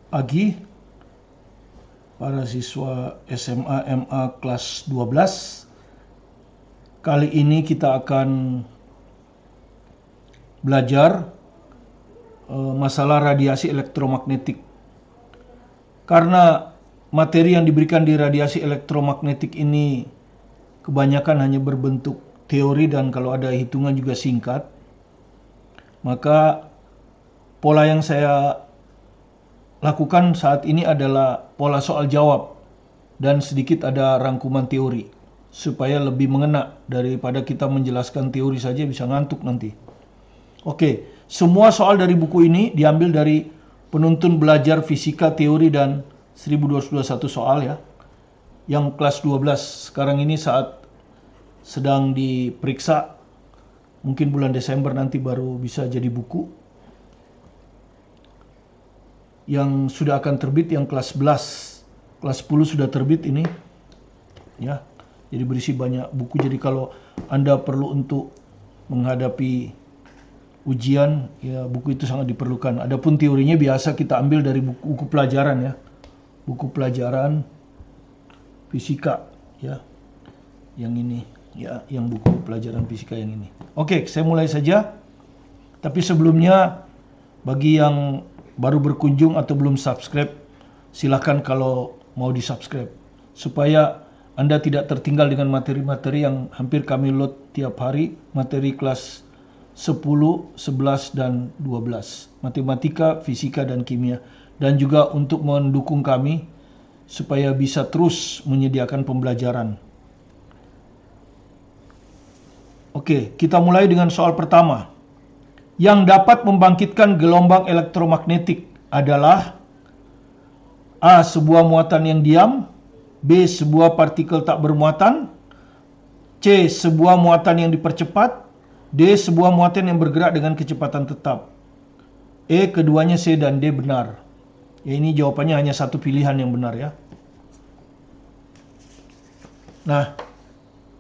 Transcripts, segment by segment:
pagi para siswa SMA MA kelas 12. Kali ini kita akan belajar masalah radiasi elektromagnetik. Karena materi yang diberikan di radiasi elektromagnetik ini kebanyakan hanya berbentuk teori dan kalau ada hitungan juga singkat, maka pola yang saya lakukan saat ini adalah pola soal jawab dan sedikit ada rangkuman teori supaya lebih mengena daripada kita menjelaskan teori saja bisa ngantuk nanti. Oke, semua soal dari buku ini diambil dari Penuntun Belajar Fisika Teori dan 1221 soal ya. Yang kelas 12 sekarang ini saat sedang diperiksa, mungkin bulan Desember nanti baru bisa jadi buku. Yang sudah akan terbit yang kelas 11, kelas 10 sudah terbit ini ya. Jadi berisi banyak buku, jadi kalau Anda perlu untuk menghadapi ujian ya buku itu sangat diperlukan. Adapun teorinya biasa kita ambil dari buku pelajaran ya. Buku pelajaran fisika ya. Yang ini ya, yang buku pelajaran fisika yang ini. Oke, saya mulai saja. Tapi sebelumnya bagi yang baru berkunjung atau belum subscribe, silahkan kalau mau di subscribe supaya Anda tidak tertinggal dengan materi-materi yang hampir kami load tiap hari, materi kelas 10, 11, dan 12, matematika, fisika, dan kimia, dan juga untuk mendukung kami supaya bisa terus menyediakan pembelajaran. Oke, kita mulai dengan soal pertama. Yang dapat membangkitkan gelombang elektromagnetik adalah A. Sebuah muatan yang diam, B. Sebuah partikel tak bermuatan, C. Sebuah muatan yang dipercepat, D. Sebuah muatan yang bergerak dengan kecepatan tetap. E. Keduanya C dan D benar. Ya, ini jawabannya hanya satu pilihan yang benar ya. Nah,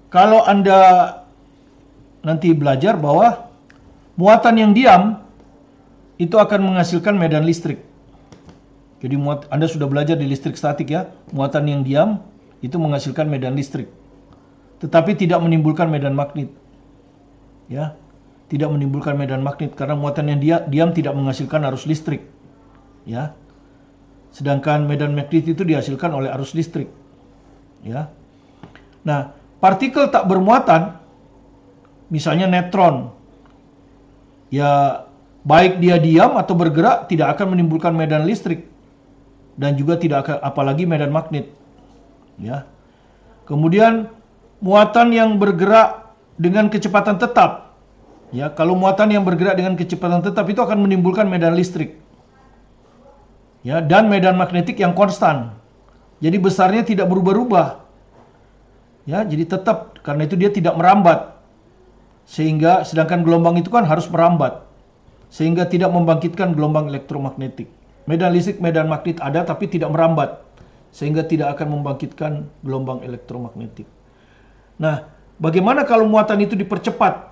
kalau Anda nanti belajar bahwa muatan yang diam itu akan menghasilkan medan listrik. Jadi Anda sudah belajar di listrik statik ya, muatan yang diam itu menghasilkan medan listrik. Tetapi tidak menimbulkan medan magnet. Ya, tidak menimbulkan medan magnet karena muatan yang diam tidak menghasilkan arus listrik. Ya. Sedangkan medan magnet itu dihasilkan oleh arus listrik. Ya. Nah, partikel tak bermuatan misalnya neutron, ya baik dia diam atau bergerak tidak akan menimbulkan medan listrik dan juga tidak akan apalagi medan magnet. Ya. Kemudian muatan yang bergerak dengan kecepatan tetap. Ya, kalau muatan yang bergerak dengan kecepatan tetap itu akan menimbulkan medan listrik. Ya, dan medan magnetik yang konstan. Jadi besarnya tidak berubah-ubah. Ya, jadi tetap karena itu dia tidak merambat. Sehingga sedangkan gelombang itu kan harus merambat. Sehingga tidak membangkitkan gelombang elektromagnetik. Medan listrik, medan magnet ada tapi tidak merambat. Sehingga tidak akan membangkitkan gelombang elektromagnetik. Nah, bagaimana kalau muatan itu dipercepat?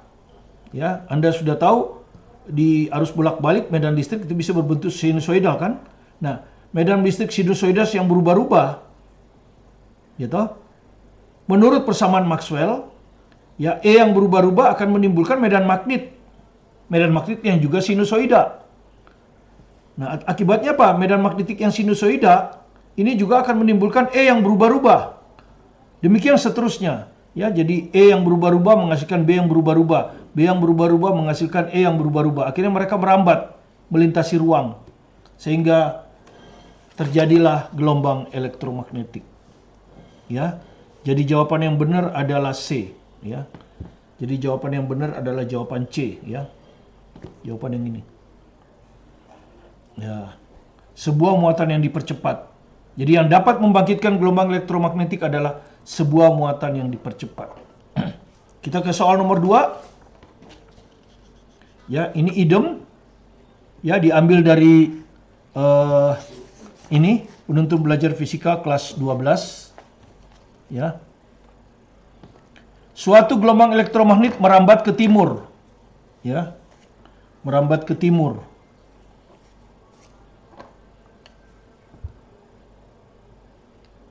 Ya, Anda sudah tahu di arus bolak-balik medan listrik itu bisa berbentuk sinusoidal kan? Nah, medan listrik sinusoidal yang berubah-ubah, gitu. Menurut persamaan Maxwell, ya E yang berubah-ubah akan menimbulkan medan magnet yang juga sinusoida. Nah, akibatnya apa? Medan magnetik yang sinusoida ini juga akan menimbulkan E yang berubah-ubah. Demikian seterusnya. Ya, jadi E yang berubah-ubah menghasilkan B yang berubah-ubah, B yang berubah-ubah menghasilkan E yang berubah-ubah. Akhirnya mereka merambat, melintasi ruang, sehingga terjadilah gelombang elektromagnetik. Ya, jadi jawaban yang benar adalah C. Ya, jadi jawaban yang benar adalah jawaban C. Ya, jawaban yang ini. Ya, sebuah muatan yang dipercepat. Jadi yang dapat membangkitkan gelombang elektromagnetik adalah sebuah muatan yang dipercepat. Kita ke soal nomor 2. Ya, ini idem. Ya, diambil dari ini Penuntun Belajar Fisika kelas 12. Ya. Suatu gelombang elektromagnet merambat ke timur. Ya. Merambat ke timur.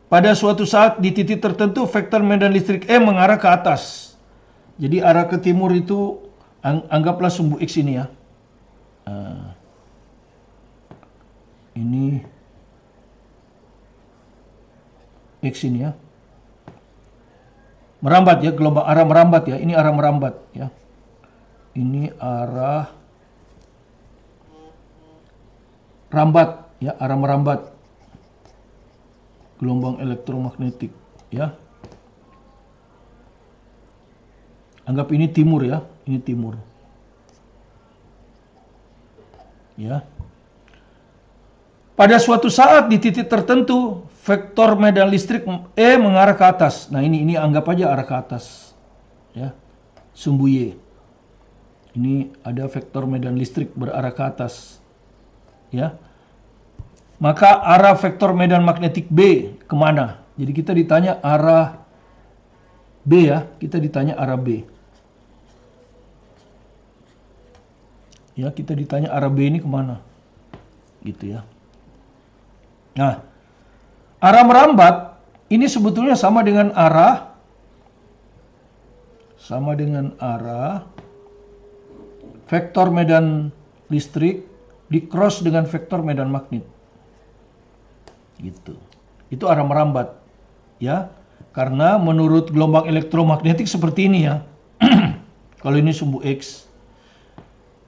pada suatu saat di titik tertentu vektor medan listrik E mengarah ke atas. Jadi arah ke timur itu anggaplah sumbu X ini ya. Ini X ini ya. Merambat ya, gelombang arah merambat ya. Ini arah merambat ya. Ini arah rambat ya, arah merambat gelombang elektromagnetik ya. Anggap ini timur ya, ini timur. Ya. Pada suatu saat di titik tertentu vektor medan listrik E mengarah ke atas. Nah, ini anggap aja arah ke atas. Ya. Sumbu Y. Ini ada vektor medan listrik berarah ke atas. Ya. Maka arah vektor medan magnetik B kemana? Jadi kita ditanya arah B ya, kita ditanya arah B. Ya, kita ditanya arah B ini kemana? Gitu ya. Nah, arah merambat ini sebetulnya sama dengan arah vektor medan listrik di cross dengan vektor medan magnet. Gitu. Itu arah merambat. Ya. Karena menurut gelombang elektromagnetik seperti ini ya. Kalau ini sumbu X.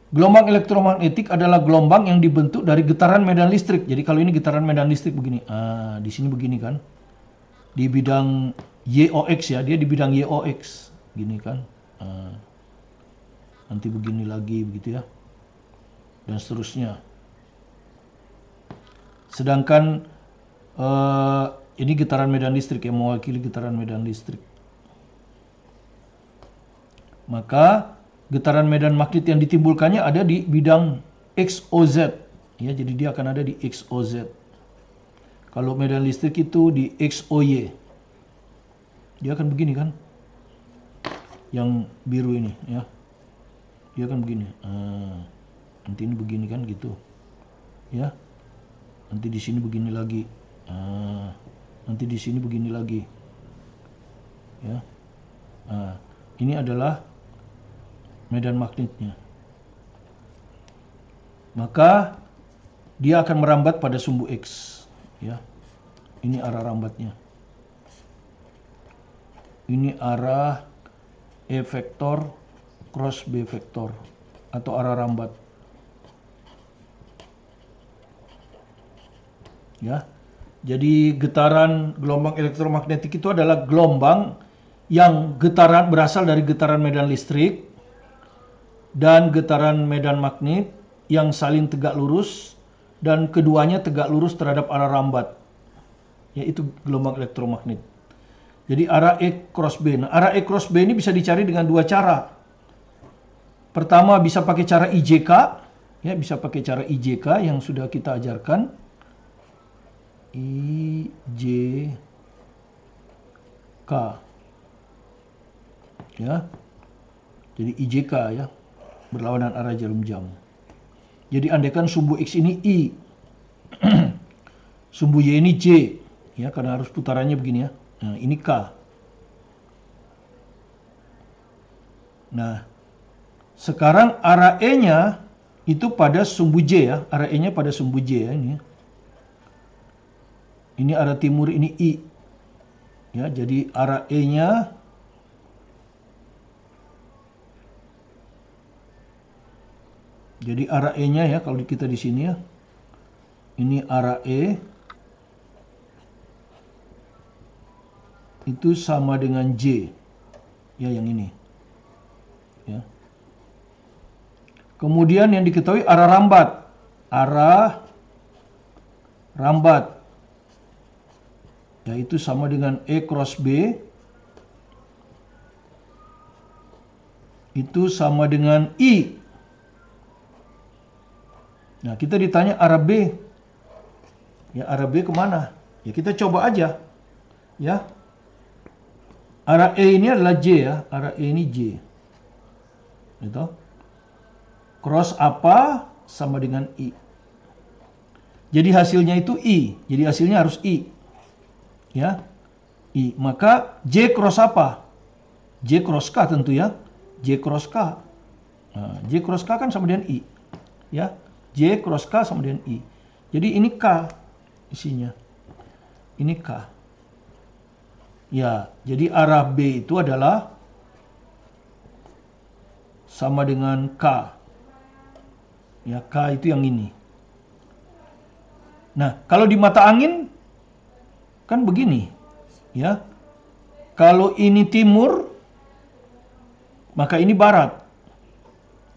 Gelombang elektromagnetik adalah gelombang yang dibentuk dari getaran medan listrik. Jadi kalau ini getaran medan listrik begini. Di sini begini kan. Di bidang YOX ya, dia di bidang YOX. Gini kan. Nanti begini lagi begitu ya. Dan seterusnya. Sedangkan ini getaran medan listrik yang mewakili getaran medan listrik. Maka getaran medan magnet yang ditimbulkannya ada di bidang XOZ. Ya, jadi dia akan ada di XOZ. Kalau medan listrik itu di XOY. Dia akan begini kan. Yang biru ini ya. Dia akan begini. Nanti ini begini kan gitu. Ya. Nanti di sini begini lagi. Nanti di sini begini lagi. Ya. Ini adalah medan magnetnya. Maka dia akan merambat pada sumbu X, ya. Ini arah rambatnya. Ini arah E vektor cross B vektor atau arah rambat. Ya. Jadi getaran gelombang elektromagnetik itu adalah gelombang yang getaran berasal dari getaran medan listrik dan getaran medan magnet yang saling tegak lurus dan keduanya tegak lurus terhadap arah rambat, yaitu gelombang elektromagnet. Jadi arah E cross B. Nah, arah E cross B ini bisa dicari dengan dua cara. Pertama bisa pakai cara IJK, ya, bisa pakai cara IJK yang sudah kita ajarkan. IJK. Ya. Jadi IJK ya. Berlawanan arah jarum jam. Jadi andaikan sumbu X ini I. Sumbu Y ini J. Ya, karena harus putarannya begini ya. Nah, ini K. Nah, sekarang arah E-nya itu pada sumbu J ya. Arah E-nya pada sumbu J ya ini. Ini arah timur, ini I. Ya, jadi arah E-nya ya kalau kita di sini ya. Ini arah E. Itu sama dengan J. Ya, yang ini. Ya. Kemudian yang diketahui arah rambat. Arah rambat. Yaitu sama dengan E cross B. Itu sama dengan I. Nah, kita ditanya arah B. Ya, arah B kemana? Ya, kita coba aja. Ya. Arah E ini adalah J ya. Arah E ini J. Gitu. Cross apa sama dengan I. Jadi hasilnya itu I. Jadi hasilnya harus I. Ya, I. Maka J cross apa? J cross K tentu ya. J cross K. Nah, J cross K kan sama dengan I. Ya, J cross K sama dengan I. Jadi ini K isinya. Ini K. Ya, jadi arah B itu adalah sama dengan K. Ya, K itu yang ini. Nah, kalau di mata angin kan begini. Ya. Kalau ini timur, maka ini barat.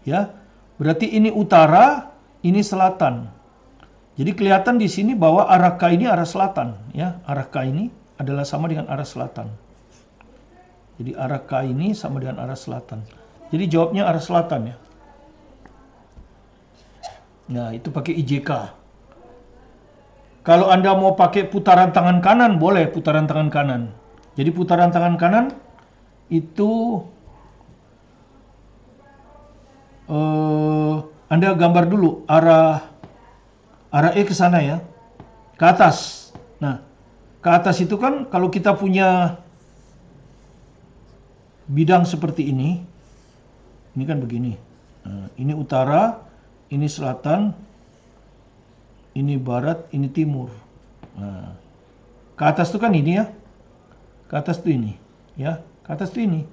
Ya. Berarti ini utara, ini selatan. Jadi kelihatan di sini bahwa arah K ini arah selatan, ya. Arah K ini adalah sama dengan arah selatan. Jadi arah K ini sama dengan arah selatan. Jadi jawabnya arah selatan ya. Nah, itu pakai IJK. Kalau Anda mau pakai putaran tangan kanan, boleh putaran tangan kanan. Jadi putaran tangan kanan itu Anda gambar dulu arah E ke sana ya. Ke atas. Nah, ke atas itu kan kalau kita punya bidang seperti ini kan begini. Nah, ini utara, ini selatan, ini barat, ini timur. Nah, ke atas itu kan ini ya. Ke atas itu ini, ya. Ke atas itu ini.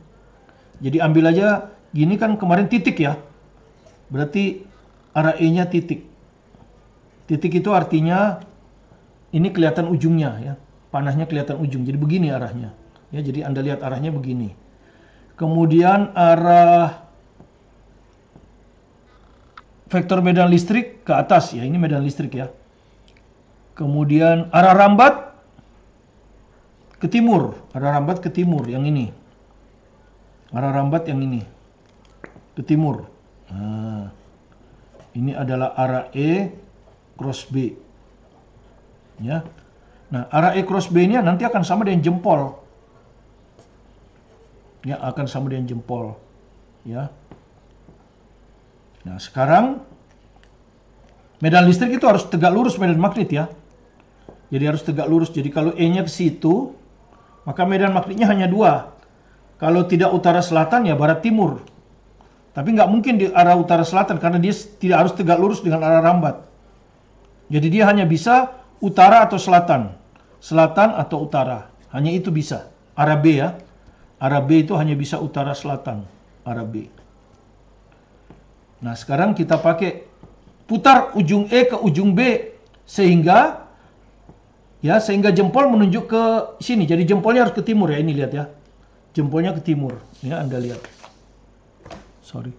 Jadi ambil aja gini kan kemarin titik ya. Berarti arah E-nya titik. Titik itu artinya ini kelihatan ujungnya ya. Panahnya kelihatan ujung. Jadi begini arahnya. Ya, jadi Anda lihat arahnya begini. Kemudian arah vektor medan listrik ke atas ya. Ini medan listrik ya. Kemudian arah rambat ke timur. Arah rambat ke timur yang ini. Arah rambat yang ini. Ke timur. Nah, ini adalah arah E cross B. Ya. Nah, arah E cross B ini nanti akan sama dengan jempol. Ya, akan sama dengan jempol. Ya. Nah, sekarang medan listrik itu harus tegak lurus medan magnet ya. Jadi harus tegak lurus. Jadi kalau E-nya ke situ, maka medan magnetnya hanya dua. Kalau tidak utara selatan ya barat timur. Tapi nggak mungkin di arah utara selatan karena dia tidak harus tegak lurus dengan arah rambat. Jadi dia hanya bisa utara atau selatan. Selatan atau utara. Hanya itu bisa. Arah B ya. Arah B itu hanya bisa utara selatan. Arah B. Nah, sekarang kita pakai putar ujung E ke ujung B sehingga jempol menunjuk ke sini. Jadi jempolnya harus ke timur ya, ini lihat ya. Jempolnya ke timur. Ya, Anda lihat. Sorry.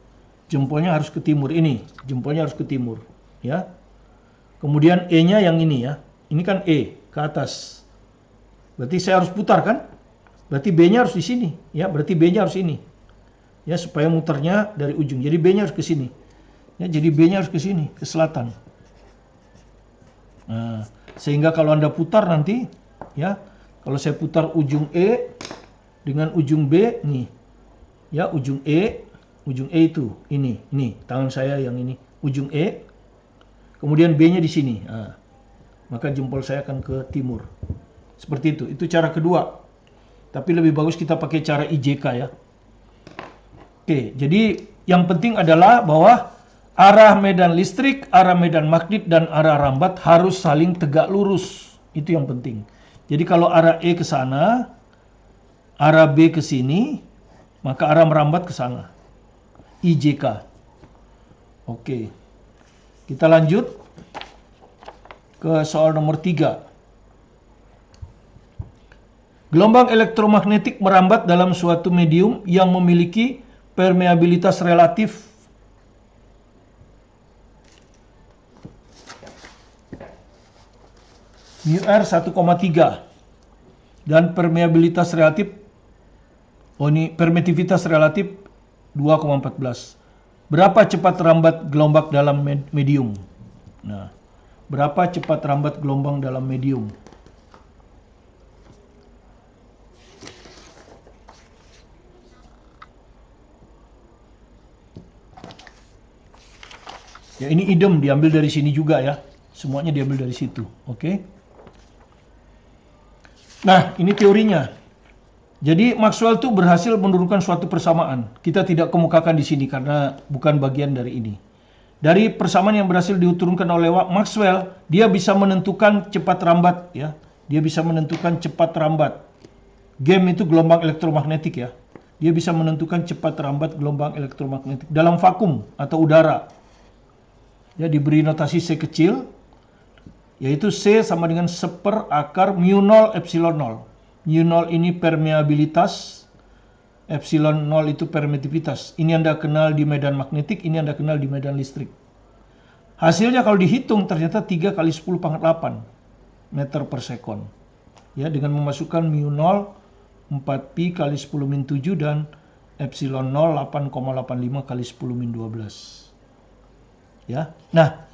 Jempolnya harus ke timur ini. Jempolnya harus ke timur, ya. Kemudian E-nya yang ini ya. Ini kan E ke atas. Berarti saya harus putar kan? Berarti B-nya harus di sini, ya. Berarti B-nya harus ini. Ya, supaya muternya dari ujung. Jadi B-nya harus ke sini. Ya, jadi B-nya harus ke sini, ke selatan. Nah, sehingga kalau Anda putar nanti, ya, kalau saya putar ujung E dengan ujung B, nih, ya, ujung E itu, ini, tangan saya yang ini, ujung E, kemudian B-nya di sini, nah, maka jempol saya akan ke timur, seperti itu cara kedua, tapi lebih bagus kita pakai cara IJK ya. Oke, jadi yang penting adalah bahwa arah medan listrik, arah medan magnet, dan arah rambat harus saling tegak lurus. Itu yang penting. Jadi kalau arah E ke sana, arah B ke sini, maka arah merambat ke sana. IJK. Oke. Kita lanjut ke soal nomor 3. Gelombang elektromagnetik merambat dalam suatu medium yang memiliki permeabilitas relatif μR 1,3 dan permeabilitas relatif permitivitas relatif 2,14. Berapa cepat rambat gelombang dalam medium? Nah, berapa cepat rambat gelombang dalam medium? Ya, ini idem diambil dari sini juga ya. Semuanya diambil dari situ. Oke. Nah, ini teorinya. Jadi Maxwell tuh berhasil menurunkan suatu persamaan. Kita tidak kemukakan di sini karena bukan bagian dari ini. Dari persamaan yang berhasil diturunkan oleh Maxwell, dia bisa menentukan cepat rambat ya. Dia bisa menentukan cepat rambat. Game itu gelombang elektromagnetik ya. Dia bisa menentukan cepat rambat gelombang elektromagnetik dalam vakum atau udara. Ya, diberi notasi C kecil, yaitu C sama dengan 1/akar mu 0 epsilon 0. Mu 0 ini permeabilitas, epsilon 0 itu permitivitas. Ini Anda kenal di medan magnetik, ini Anda kenal di medan listrik. Hasilnya kalau dihitung ternyata 3 kali 10 pangkat 8 meter per sekon. Ya, dengan memasukkan mu 0 4pi kali 10 min 7 dan epsilon 0 8,85 kali 10 min 12. Ya. Nah,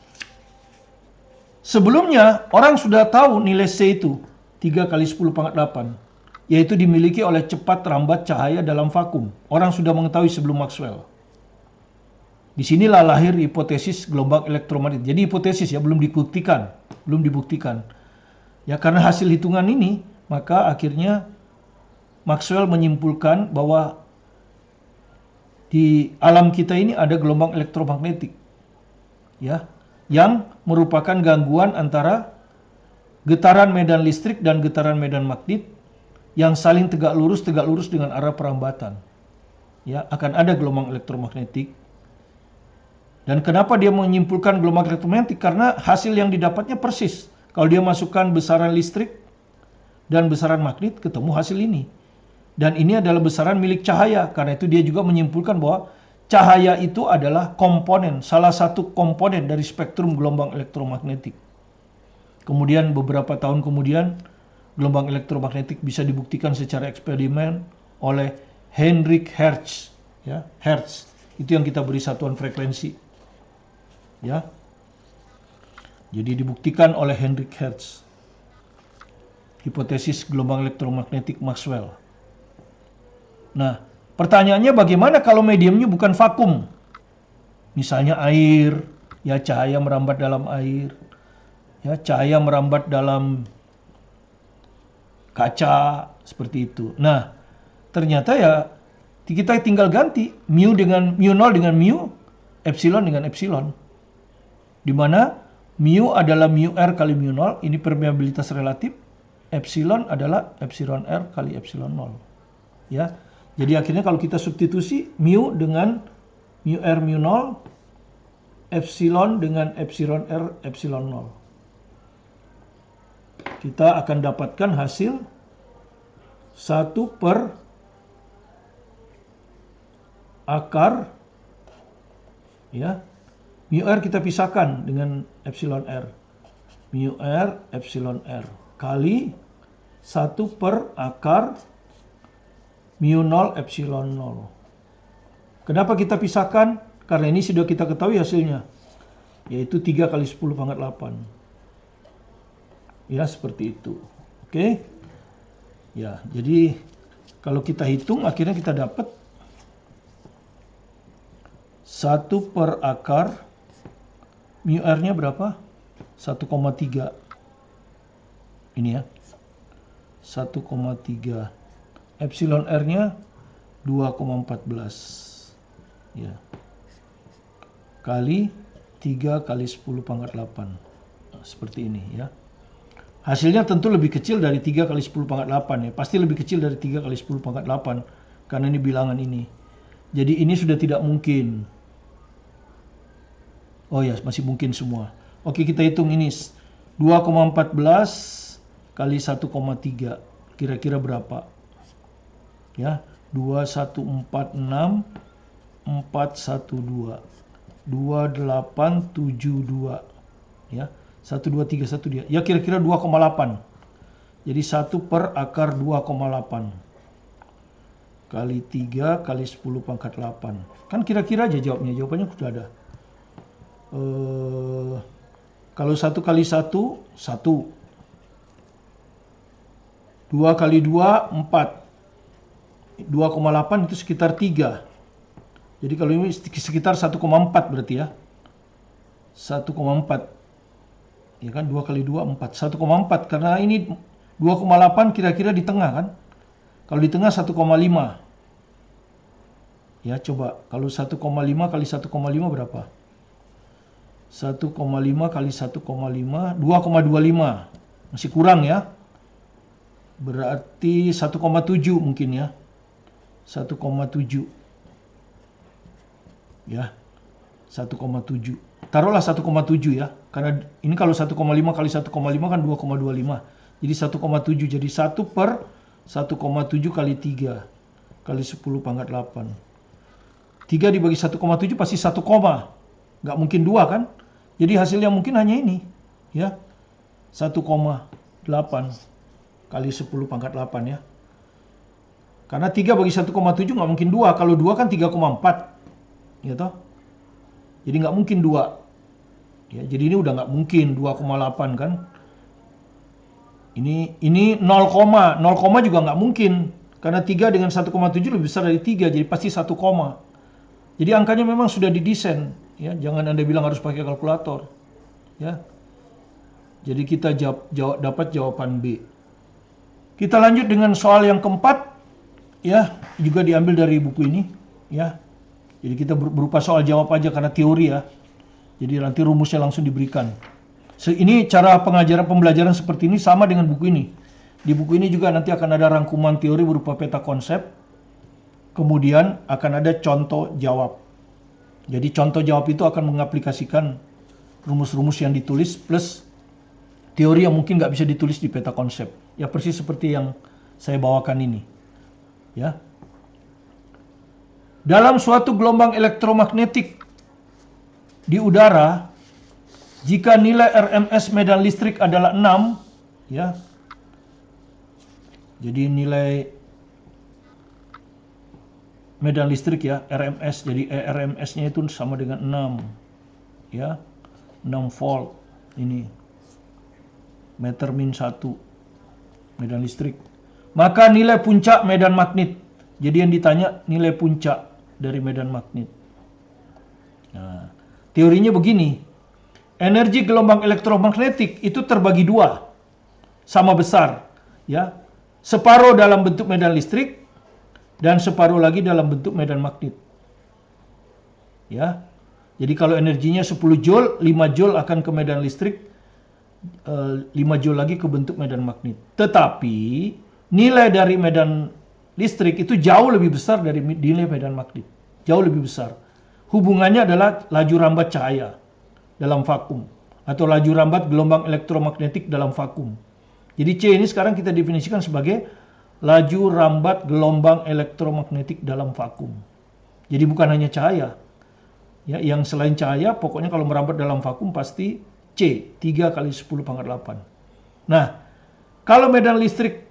sebelumnya orang sudah tahu nilai C itu 3 kali 10 pangkat 8, yaitu dimiliki oleh cepat rambat cahaya dalam vakum. Orang sudah mengetahui sebelum Maxwell. Disinilah lahir hipotesis gelombang elektromagnetik. Jadi hipotesis ya, belum dibuktikan. Ya, karena hasil hitungan ini, maka akhirnya Maxwell menyimpulkan bahwa di alam kita ini ada gelombang elektromagnetik. Ya, yang merupakan gangguan antara getaran medan listrik dan getaran medan magnet yang saling tegak lurus dengan arah perambatan. Ya, akan ada gelombang elektromagnetik. Dan kenapa dia menyimpulkan gelombang elektromagnetik? Karena hasil yang didapatnya persis. Kalau dia masukkan besaran listrik dan besaran magnet, ketemu hasil ini. Dan ini adalah besaran milik cahaya. Karena itu dia juga menyimpulkan bahwa cahaya itu adalah komponen, salah satu komponen dari spektrum gelombang elektromagnetik. Kemudian beberapa tahun kemudian, gelombang elektromagnetik bisa dibuktikan secara eksperimen oleh Heinrich Hertz. Ya, Hertz itu yang kita beri satuan frekuensi. Ya, jadi dibuktikan oleh Heinrich Hertz. Hipotesis gelombang elektromagnetik Maxwell. Nah, pertanyaannya bagaimana kalau mediumnya bukan vakum? Misalnya air, ya cahaya merambat dalam air. Ya, cahaya merambat dalam kaca, seperti itu. Nah, ternyata ya kita tinggal ganti mu 0 dengan mu, epsilon dengan epsilon. Di mana mu adalah mu r kali mu 0, ini permeabilitas relatif. Epsilon adalah epsilon r kali epsilon 0. Ya. Jadi akhirnya kalau kita substitusi mu dengan mu r mu 0, epsilon dengan epsilon r epsilon 0. Kita akan dapatkan hasil 1/akar ya. Mu r kita pisahkan dengan epsilon r. Mu r epsilon r kali 1/akar mu 0 epsilon 0. Kenapa kita pisahkan? Karena ini sudah kita ketahui hasilnya, yaitu 3 kali 10 pangkat 8. Ya, seperti itu. Oke. Ya, jadi kalau kita hitung akhirnya kita dapat 1/akar mu r-nya berapa? 1,3. Ini ya. 1,3. Epsilon r-nya 2,14. Ya. Kali 3 kali 10 pangkat 8. Nah, seperti ini ya. Hasilnya tentu lebih kecil dari 3 kali 10 pangkat 8 ya. Pasti lebih kecil dari 3 kali 10 pangkat 8. Karena ini bilangan ini. Jadi ini sudah tidak mungkin. Oh ya, masih mungkin semua. Oke, kita hitung ini. 2,14 kali 1,3. Kira-kira berapa? Ya, 2146 412. 2872. Ya, 1231 dia. Ya, kira-kira 2,8. Jadi 1/akar 2,8 kali 3 kali 10 pangkat 8. Kan kira-kira aja jawabnya. Jawabannya sudah ada. Kalau 1 kali 1, 1. 2 kali 2, 4. 2,8 itu sekitar 3. Jadi kalau ini sekitar 1,4 berarti ya. 1,4. Ya kan, 2 kali 2, 4. 1,4 karena ini 2,8 kira-kira di tengah kan? Kalau di tengah 1,5. Ya, coba. Kalau 1,5 kali 1,5 berapa? 1,5 kali 1,5, 2,25. Masih kurang ya. Berarti 1,7 mungkin ya. 1,7. Ya. 1,7. Taruhlah 1,7 ya. Karena ini kalau 1,5 kali 1,5 kan 2,25. Jadi 1,7. Jadi 1 per 1,7 kali 3 kali 10 pangkat 8. 3 dibagi 1,7 pasti 1, nggak mungkin 2 kan? Jadi hasilnya mungkin hanya ini, ya. 1,8 kali 10 pangkat 8 ya. Karena 3 bagi 1,7 nggak mungkin 2. Kalau 2 kan 3,4. Ya toh? Jadi nggak mungkin 2. Ya, jadi ini udah nggak mungkin 2,8 kan? Ini 0, juga nggak mungkin. Karena 3 dengan 1,7 lebih besar dari 3, jadi pasti 1, jadi angkanya memang sudah didesain, ya. Jangan Anda bilang harus pakai kalkulator, ya. Jadi kita dapat jawaban B. Kita lanjut dengan soal yang keempat, ya, juga diambil dari buku ini, ya. Jadi kita berupa soal jawab aja karena teori ya. Jadi nanti rumusnya langsung diberikan. Ini cara pembelajaran seperti ini sama dengan buku ini. Di buku ini juga nanti akan ada rangkuman teori berupa peta konsep. Kemudian akan ada contoh jawab. Jadi contoh jawab itu akan mengaplikasikan rumus-rumus yang ditulis plus teori yang mungkin nggak bisa ditulis di peta konsep. Ya persis seperti yang saya bawakan ini. Ya. Dalam suatu gelombang elektromagnetik di udara, jika nilai RMS medan listrik adalah 6, ya. Jadi nilai medan listrik ya, RMS. Jadi RMS-nya itu sama dengan 6. Ya. 6 volt ini. Meter min 1 medan listrik. Maka nilai puncak medan magnet. Jadi yang ditanya nilai puncak dari medan magnet. Nah, teorinya begini. Energi gelombang elektromagnetik itu terbagi 2. Sama besar, ya. Separuh dalam bentuk medan listrik dan separuh lagi dalam bentuk medan magnet. Ya. Jadi kalau energinya 10 joule, 5 joule akan ke medan listrik, 5 joule lagi ke bentuk medan magnet. Tetapi nilai dari medan listrik itu jauh lebih besar dari nilai medan magnet. Jauh lebih besar. Hubungannya adalah laju rambat cahaya dalam vakum atau laju rambat gelombang elektromagnetik dalam vakum. Jadi C ini sekarang kita definisikan sebagai laju rambat gelombang elektromagnetik dalam vakum. Jadi bukan hanya cahaya. Ya, yang selain cahaya pokoknya kalau merambat dalam vakum pasti C, 3 kali 10 pangkat 8. Nah, kalau medan listrik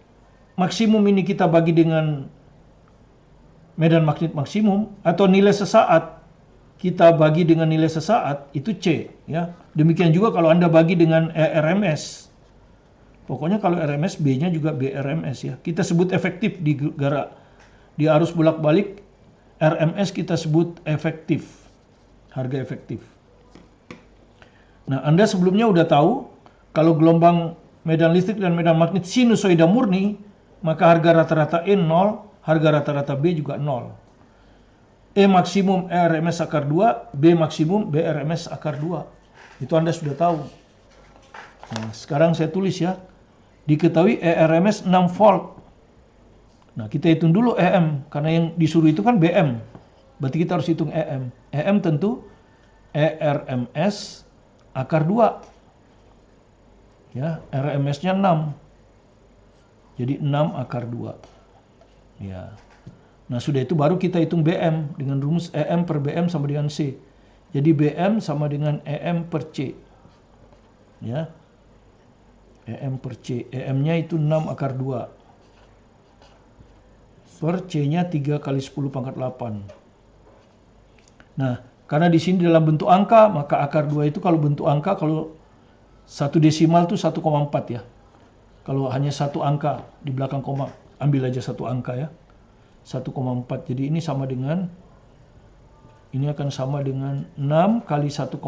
maksimum ini kita bagi dengan medan magnet maksimum atau nilai sesaat kita bagi dengan nilai sesaat, itu C, ya. Demikian juga kalau Anda bagi dengan RMS. Pokoknya kalau RMS, B-nya juga BRMS ya. Kita sebut efektif di arus bolak-balik, RMS kita sebut efektif. Harga efektif. Nah, Anda sebelumnya udah tahu kalau gelombang medan listrik dan medan magnet sinusoida murni, maka harga rata-rata E 0, harga rata-rata B juga 0. E maksimum RMS akar 2, B maksimum BRMS akar 2. Itu Anda sudah tahu. Nah, sekarang saya tulis ya. Diketahui ERMS 6 volt. Nah, kita hitung dulu EM. Karena yang disuruh itu kan BM. Berarti kita harus hitung EM. EM tentu ERMS akar 2. Ya, RMS-nya 6. Jadi 6 akar 2. Ya. Nah, sudah itu baru kita hitung BM dengan rumus EM per BM sama dengan C. Jadi BM sama dengan EM per C. Ya. EM per C. EM-nya itu 6 akar 2. Per C-nya 3 kali 10 pangkat 8. Nah, karena di sini dalam bentuk angka, maka akar 2 itu kalau bentuk angka, kalau 1 desimal itu 1,4 ya. Kalau hanya satu angka di belakang koma, ambil aja satu angka ya. 1,4. Jadi ini sama dengan, ini akan sama dengan 6 kali 1,4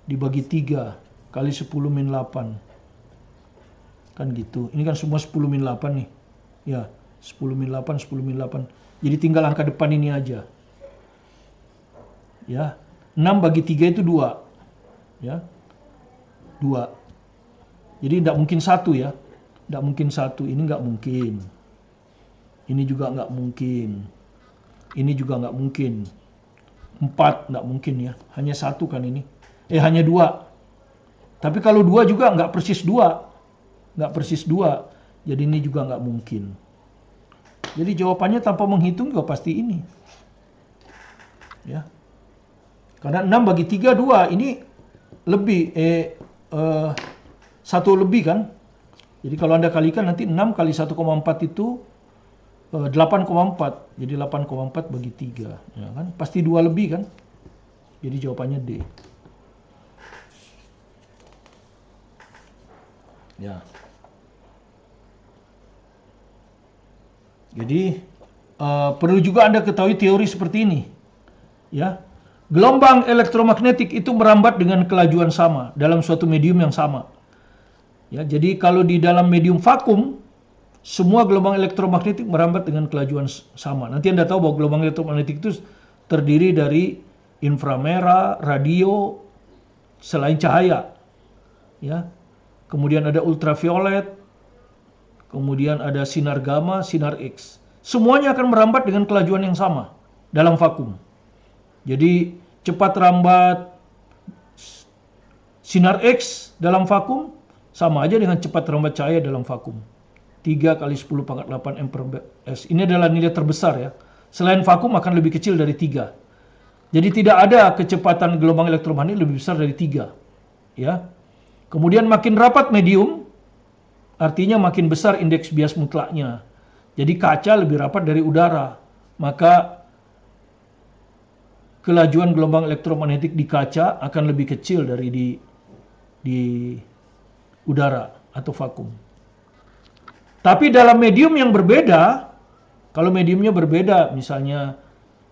dibagi 3 kali 10 min 8. Kan gitu. Ini kan semua 10 min 8 nih. Ya, 10 min 8, 10 min 8. Jadi tinggal angka depan ini aja. Ya, 6 bagi 3 itu 2. Ya, 2. Jadi tidak mungkin 1 ya. Tidak mungkin 1. Ini nggak mungkin. Ini juga nggak mungkin. Ini juga nggak mungkin. 4 nggak mungkin ya. Hanya 1 kan ini. Hanya 2. Tapi kalau 2 juga nggak persis 2. Nggak persis 2. Jadi ini juga nggak mungkin. Jadi jawabannya tanpa menghitung juga pasti ini. Ya. Karena 6 bagi 3, 2. Ini lebih. 1 lebih kan. Jadi kalau Anda kalikan nanti 6 kali 1,4 itu 8,4. Jadi 8,4 bagi 3. Ya kan? Pasti 2 lebih kan. Jadi jawabannya D. Ya. Jadi perlu juga Anda ketahui teori seperti ini. Ya. Gelombang elektromagnetik itu merambat dengan kelajuan sama dalam suatu medium yang sama. Ya, jadi kalau di dalam medium vakum, semua gelombang elektromagnetik merambat dengan kelajuan sama. Nanti Anda tahu bahwa gelombang elektromagnetik itu terdiri dari inframerah, radio, selain cahaya. Ya. Kemudian ada ultraviolet, kemudian ada sinar gamma, sinar X. Semuanya akan merambat dengan kelajuan yang sama dalam vakum. Jadi cepat rambat sinar X dalam vakum sama aja dengan cepat rambat cahaya dalam vakum. 3 kali 10 pangkat 8 M per S. Ini adalah nilai terbesar ya. Selain vakum akan lebih kecil dari 3. Jadi tidak ada kecepatan gelombang elektromagnetik lebih besar dari 3. Ya. Kemudian makin rapat medium, artinya makin besar indeks bias mutlaknya. Jadi kaca lebih rapat dari udara. Maka kelajuan gelombang elektromagnetik di kaca akan lebih kecil dari di udara atau vakum. Tapi dalam medium yang berbeda, kalau mediumnya berbeda, misalnya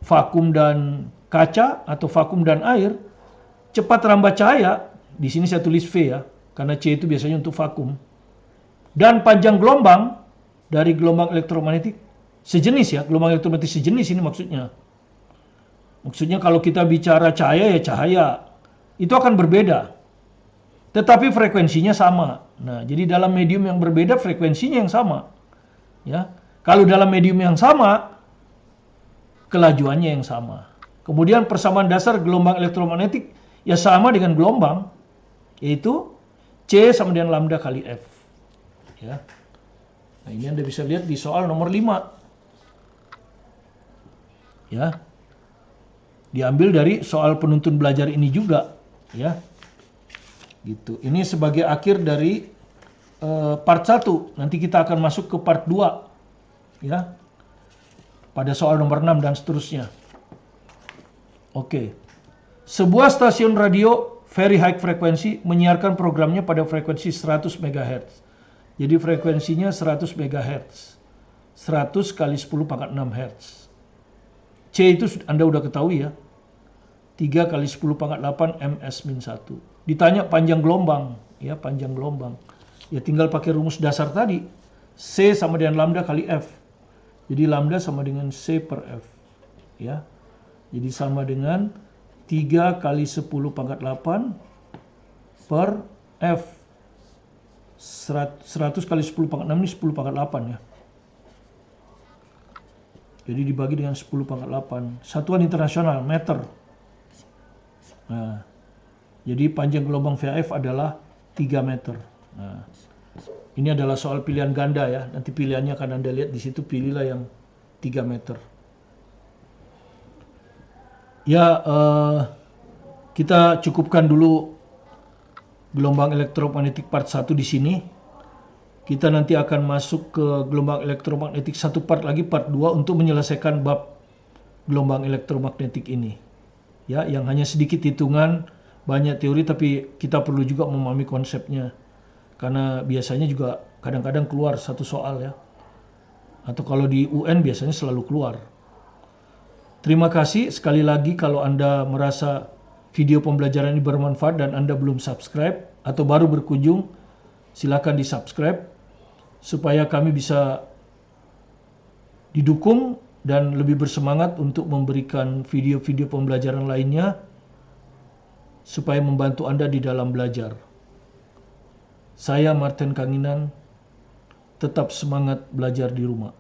vakum dan kaca atau vakum dan air, cepat rambat cahaya, di sini saya tulis V ya, karena C itu biasanya untuk vakum. Dan panjang gelombang dari gelombang elektromagnetik sejenis ya, gelombang elektromagnetik sejenis ini maksudnya. Maksudnya kalau kita bicara cahaya ya cahaya, itu akan berbeda. Tetapi frekuensinya sama. Nah, jadi dalam medium yang berbeda frekuensinya yang sama. Ya. Kalau dalam medium yang sama, kelajuannya yang sama. Kemudian persamaan dasar gelombang elektromagnetik ya sama dengan gelombang, yaitu C sama dengan lambda kali F. Ya. Nah, ini Anda bisa lihat di soal nomor 5. Ya. Diambil dari soal penuntun belajar ini juga, ya. Gitu. Ini sebagai akhir dari part 1. Nanti kita akan masuk ke part 2. Ya. Pada soal nomor 6 dan seterusnya. Oke. Sebuah stasiun radio very high frequency menyiarkan programnya pada frekuensi 100 MHz. Jadi frekuensinya 100 MHz. 100 kali 10 pangkat 6 Hz. C itu Anda udah ketahui ya. 3 kali 10 pangkat 8 ms-1. Ditanya panjang gelombang, ya panjang gelombang. Ya tinggal pakai rumus dasar tadi. C sama dengan lambda kali F. Jadi lambda sama dengan C per F. Ya. Jadi sama dengan 3 kali 10 pangkat 8 per F. 100 kali 10 pangkat 6 ini 10 pangkat 8 ya. Jadi dibagi dengan 10 pangkat 8. Satuan internasional, meter. Nah, jadi panjang gelombang VHF adalah 3 meter. Nah, ini adalah soal pilihan ganda ya. Nanti pilihannya akan Anda lihat di situ, pilihlah yang 3 meter. Ya, kita cukupkan dulu gelombang elektromagnetik part 1 di sini. Kita nanti akan masuk ke gelombang elektromagnetik satu part lagi, part 2, untuk menyelesaikan bab gelombang elektromagnetik ini. Ya, yang hanya sedikit hitungan, banyak teori, tapi kita perlu juga memahami konsepnya. Karena biasanya juga kadang-kadang keluar satu soal ya. Atau kalau di UN biasanya selalu keluar. Terima kasih sekali lagi kalau Anda merasa video pembelajaran ini bermanfaat dan Anda belum subscribe atau baru berkunjung, silakan di subscribe. supaya kami bisa didukung dan lebih bersemangat untuk memberikan video-video pembelajaran lainnya supaya membantu Anda di dalam belajar. Saya Martin Kanginan, tetap semangat belajar di rumah.